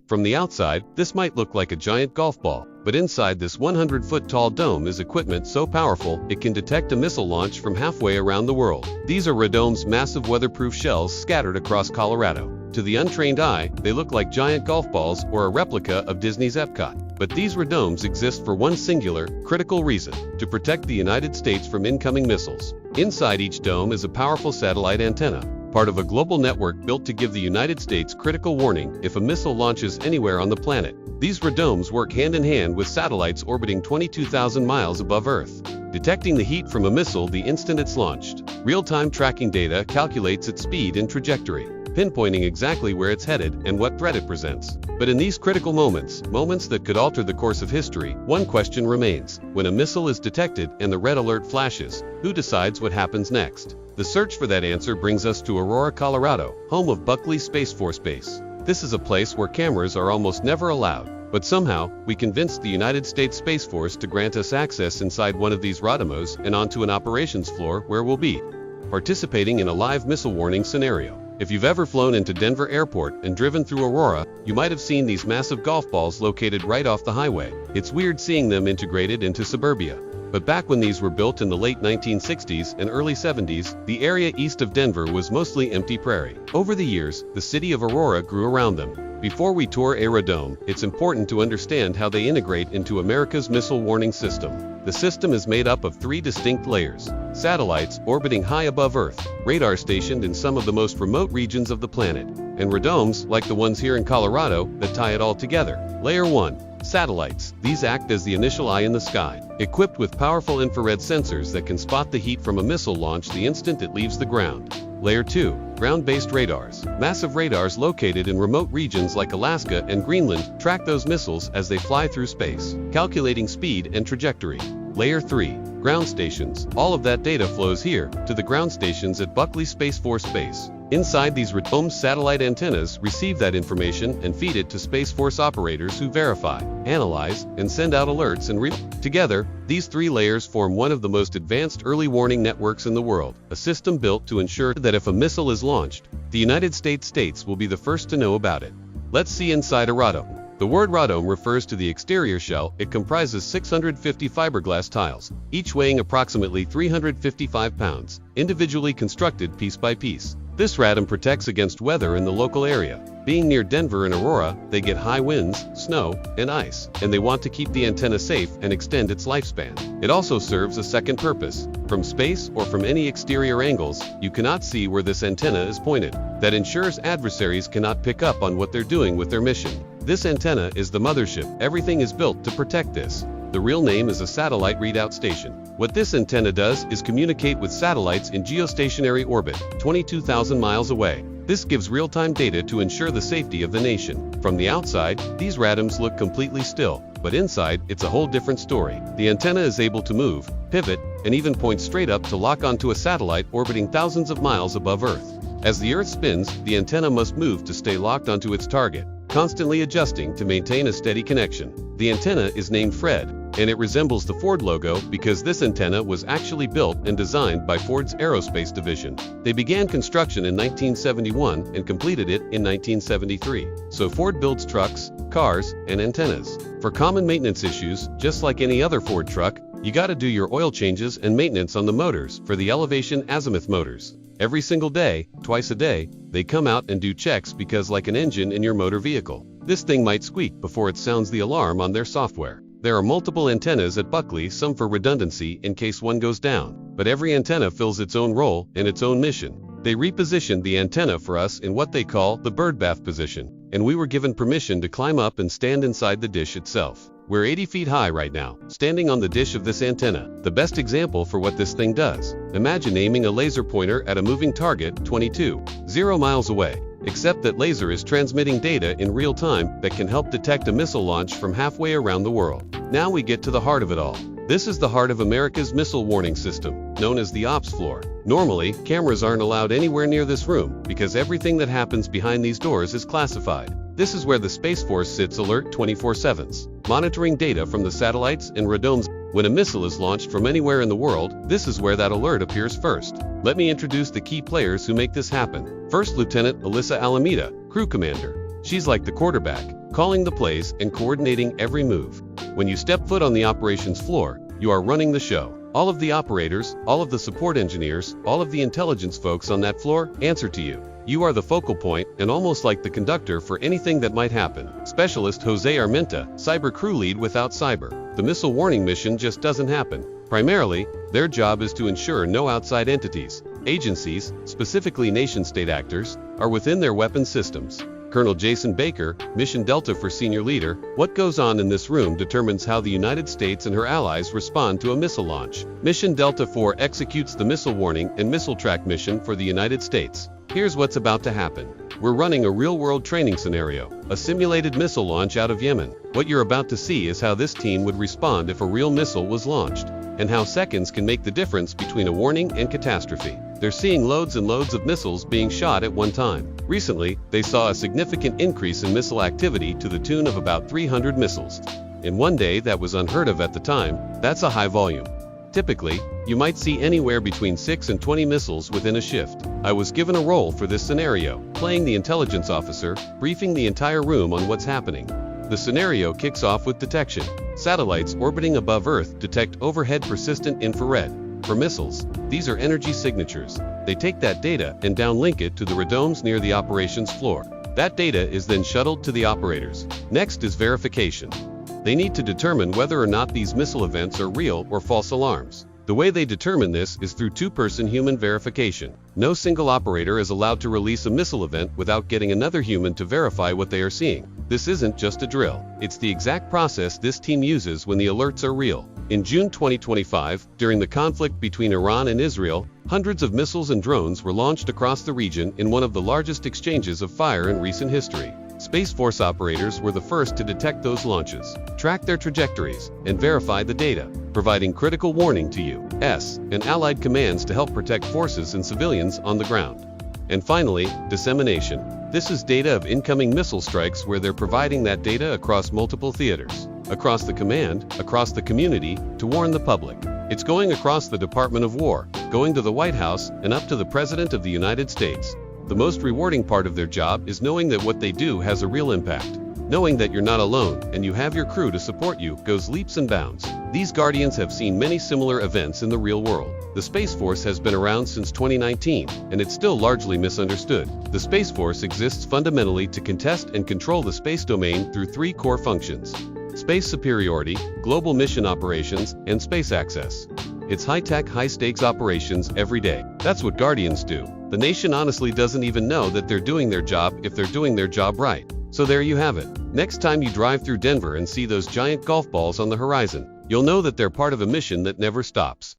From the outside, this might look like a giant golf ball, but inside this 100-foot-tall dome is equipment so powerful it can detect a missile launch from halfway around the world. These are Radome's massive weatherproof shells scattered across Colorado. To the untrained eye, they look like giant golf balls or a replica of Disney's Epcot. But these Radomes exist for one singular, critical reason: to protect the United States from incoming missiles. Inside each dome is a powerful satellite antenna, part of a global network built to give the United States critical warning if a missile launches anywhere on the planet. These Radomes work hand in hand with satellites orbiting 22,000 miles above Earth, detecting the heat from a missile the instant it's launched. Real-time tracking data calculates its speed and trajectory, pinpointing exactly where it's headed and what threat it presents. But in these critical moments that could alter the course of history, one question remains. When a missile is detected and the red alert flashes, who decides what happens next? The search for that answer brings us to Aurora, Colorado, home of Buckley Space Force Base. This is a place where cameras are almost never allowed, but somehow, we convinced the United States Space Force to grant us access inside one of these Radamos and onto an operations floor where we'll be participating in a live missile warning scenario. If you've ever flown into Denver Airport and driven through Aurora, you might have seen these massive golf balls located right off the highway. It's weird seeing them integrated into suburbia. But back when these were built in the late 1960s and early 70s, the area east of Denver was mostly empty prairie. Over the years, the city of Aurora grew around them. Before we tour a Radome, it's important to understand how they integrate into America's missile warning system. The system is made up of 3 distinct layers: satellites orbiting high above Earth, radar stationed in some of the most remote regions of the planet, and Radomes, like the ones here in Colorado, that tie it all together. Layer 1. Satellites. These act as the initial eye in the sky, equipped with powerful infrared sensors that can spot the heat from a missile launch the instant it leaves the ground. Layer 2. Ground-based radars. Massive radars located in remote regions like Alaska and Greenland track those missiles as they fly through space, calculating speed and trajectory. Layer 3. Ground stations. All of that data flows here, to the ground stations at Buckley Space Force Base. Inside these Radome satellite antennas receive that information and feed it to Space Force operators who verify, analyze, and send out alerts in real time. Together, these 3 layers form one of the most advanced early warning networks in the world, a system built to ensure that if a missile is launched, the United States will be the first to know about it. Let's see inside a Radome. The word Radome refers to the exterior shell. It comprises 650 fiberglass tiles, each weighing approximately 355 pounds, individually constructed piece by piece. This Radome protects against weather in the local area. Being near Denver and Aurora, they get high winds, snow, and ice, and they want to keep the antenna safe and extend its lifespan. It also serves a second purpose. From space or from any exterior angles, you cannot see where this antenna is pointed. That ensures adversaries cannot pick up on what they're doing with their mission. This antenna is the mothership. Everything is built to protect this. The real name is a satellite readout station. What this antenna does is communicate with satellites in geostationary orbit, 22,000 miles away. This gives real-time data to ensure the safety of the nation. From the outside, these Radomes look completely still, but inside, it's a whole different story. The antenna is able to move, pivot, and even point straight up to lock onto a satellite orbiting thousands of miles above Earth. As the Earth spins, the antenna must move to stay locked onto its target, constantly adjusting to maintain a steady connection. The antenna is named Fred, and it resembles the Ford logo because this antenna was actually built and designed by Ford's aerospace division. They began construction in 1971 and completed it in 1973. So Ford builds trucks, cars, and antennas. For common maintenance issues, just like any other Ford truck, you gotta do your oil changes and maintenance on the motors for the elevation azimuth motors. Every single day, twice a day, they come out and do checks because, like an engine in your motor vehicle, this thing might squeak before it sounds the alarm on their software. There are multiple antennas at Buckley, some for redundancy in case one goes down, but every antenna fills its own role and its own mission. They repositioned the antenna for us in what they call the birdbath position, and we were given permission to climb up and stand inside the dish itself. We're 80 feet high right now, standing on the dish of this antenna. The best example for what this thing does. Imagine aiming a laser pointer at a moving target 22,000 miles away. Except that laser is transmitting data in real time that can help detect a missile launch from halfway around the world. Now we get to the heart of it all. This is the heart of America's missile warning system, known as the ops floor. Normally, cameras aren't allowed anywhere near this room because everything that happens behind these doors is classified. This is where the Space Force sits alert 24/7, monitoring data from the satellites and Radomes. When a missile is launched from anywhere in the world, this is where that alert appears first. Let me introduce the key players who make this happen. First Lieutenant Alyssa Alameda, crew commander. She's like the quarterback. calling the plays and coordinating every move. When you step foot on the operations floor, you are running the show. All of the operators, all of the support engineers, all of the intelligence folks on that floor answer to you. You are the focal point and almost like the conductor for anything that might happen. Specialist Jose Armenta, cyber crew lead without cyber. The missile warning mission just doesn't happen. Primarily, their job is to ensure no outside entities, agencies, specifically nation-state actors, are within their weapon systems. Colonel Jason Baker, Mission Delta for Senior Leader, what goes on in this room determines how the United States and her allies respond to a missile launch. Mission Delta 4 executes the missile warning and missile track mission for the United States. Here's what's about to happen. We're running a real-world training scenario, a simulated missile launch out of Yemen. What you're about to see is how this team would respond if a real missile was launched, and how seconds can make the difference between a warning and catastrophe. They're seeing loads and loads of missiles being shot at one time. Recently, they saw a significant increase in missile activity to the tune of about 300 missiles. In one day that was unheard of at the time. That's a high volume. Typically, you might see anywhere between 6 and 20 missiles within a shift. I was given a role for this scenario, playing the intelligence officer, briefing the entire room on what's happening. The scenario kicks off with detection. Satellites orbiting above Earth detect overhead persistent infrared. For missiles, these are energy signatures. They take that data and downlink it to the radomes near the operations floor. That data is then shuttled to the operators. Next is verification. They need to determine whether or not these missile events are real or false alarms. The way they determine this is through two-person human verification. No single operator is allowed to release a missile event without getting another human to verify what they are seeing. This isn't just a drill. It's the exact process this team uses when the alerts are real. In June 2025, during the conflict between Iran and Israel, hundreds of missiles and drones were launched across the region in one of the largest exchanges of fire in recent history. Space Force operators were the first to detect those launches, track their trajectories, and verify the data, providing critical warning to U.S. and Allied commands to help protect forces and civilians on the ground. And finally, dissemination. This is data of incoming missile strikes where they're providing that data across multiple theaters, across the command, across the community, to warn the public. It's going across the Department of War, going to the White House, and up to the President of the United States. The most rewarding part of their job is knowing that what they do has a real impact. Knowing that you're not alone and you have your crew to support you goes leaps and bounds. These Guardians have seen many similar events in the real world. The Space Force has been around since 2019, and it's still largely misunderstood. The Space Force exists fundamentally to contest and control the space domain through three core functions: space superiority, global mission operations, and space access. It's high-tech, high-stakes operations every day. That's what Guardians do. The nation honestly doesn't even know that they're doing their job if they're doing their job right. So there you have it. Next time you drive through Denver and see those giant golf balls on the horizon, you'll know that they're part of a mission that never stops.